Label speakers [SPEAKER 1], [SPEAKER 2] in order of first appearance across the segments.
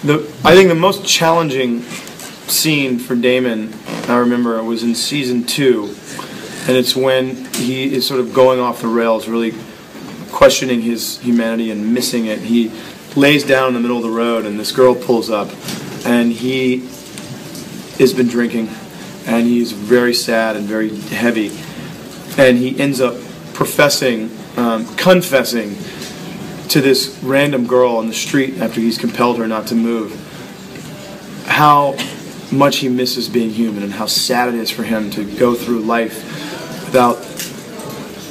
[SPEAKER 1] I think the most challenging scene for Damon, I remember, it was in season 2, and it's when he is sort of going off the rails, really questioning his humanity and missing it. He lays down in the middle of the road, and this girl pulls up, and he has been drinking, and he's very sad and very heavy, and he ends up confessing to this random girl on the street after he's compelled her not to move how much he misses being human and how sad it is for him to go through life without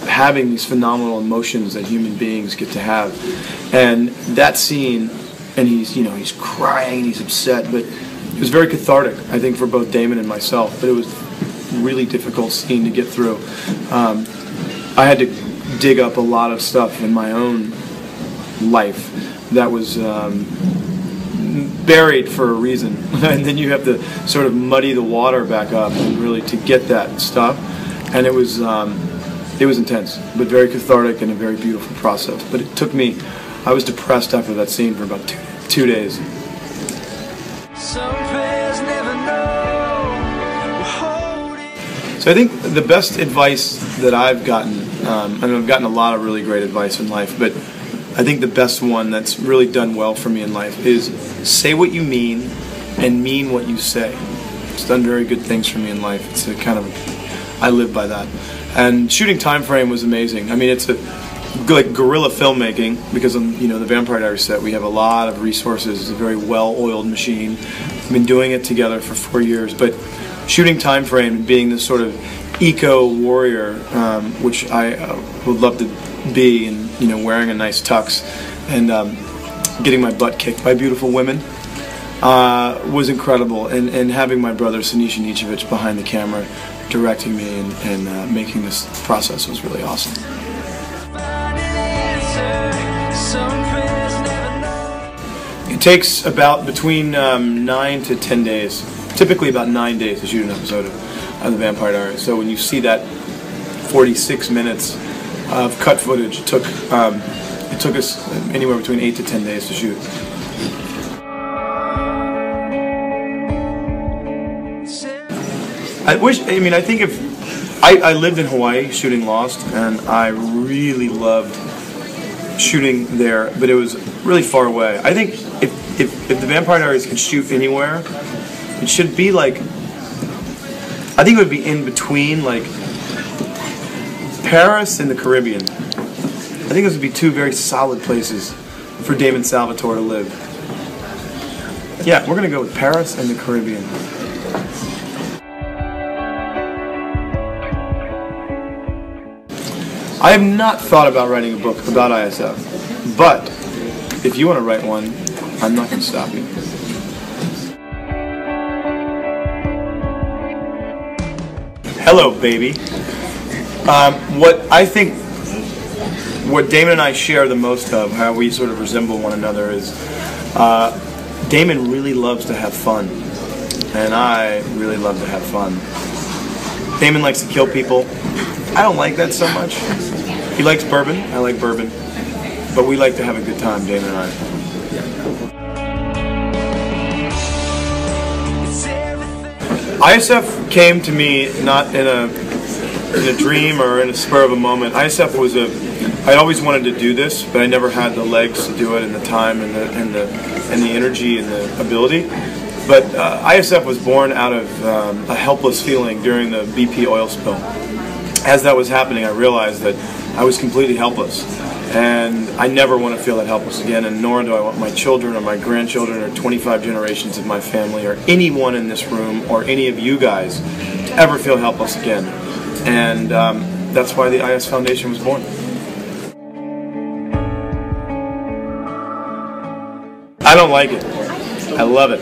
[SPEAKER 1] having these phenomenal emotions that human beings get to have. And that scene, and he's crying, he's upset, but it was very cathartic, I think, for both Damon and myself. But it was a really difficult scene to get through. I had to dig up a lot of stuff in my own life that was buried for a reason, and then you have to sort of muddy the water back up and really to get that stuff. And it was intense, but very cathartic and a very beautiful process. But it took me, I was depressed after that scene for about two days. So I think the best advice that I've gotten, and I've gotten a lot of really great advice in life, but I think the best one that's really done well for me in life is say what you mean and mean what you say. It's done very good things for me in life. It's a kind of, I live by that. And shooting time frame was amazing. I mean, it's like guerrilla filmmaking, because on the Vampire Diaries set we have a lot of resources. It's a very well-oiled machine. We've been doing it together for 4 years, but shooting time frame, being this sort of eco warrior, which I would love to be, and wearing a nice tux and getting my butt kicked by beautiful women was incredible, and having my brother Sinisha Nichevich behind the camera directing me and making this process was really awesome. It takes about between 9 to 10 days, typically about 9 days to shoot an episode of The Vampire Diaries. So when you see that 46 minutes of cut footage, it took us anywhere between 8 to 10 days to shoot. I think if I lived in Hawaii shooting Lost, and I really loved shooting there, but it was really far away. I think if The Vampire Diaries could shoot anywhere, it should be like, I think it would be in between like Paris and the Caribbean. I think those would be two very solid places for Damon Salvatore to live. Yeah, we're going to go with Paris and the Caribbean. I have not thought about writing a book about ISF, but if you want to write one, I'm not going to stop you. Hello, baby. What Damon and I share the most of, how we sort of resemble one another, is Damon really loves to have fun, and I really love to have fun. Damon likes to kill people. I don't like that so much. He likes bourbon. I like bourbon. But we like to have a good time, Damon and I. ISF came to me not in a dream or in a spur of a moment. ISF was I always wanted to do this, but I never had the legs to do it, and the time, and the energy, and the ability. But ISF was born out of a helpless feeling during the BP oil spill. As that was happening, I realized that I was completely helpless, and I never want to feel that helpless again, and nor do I want my children or my grandchildren or 25 generations of my family or anyone in this room or any of you guys to ever feel helpless again. And that's why the IS Foundation was born. I don't like it. I love it.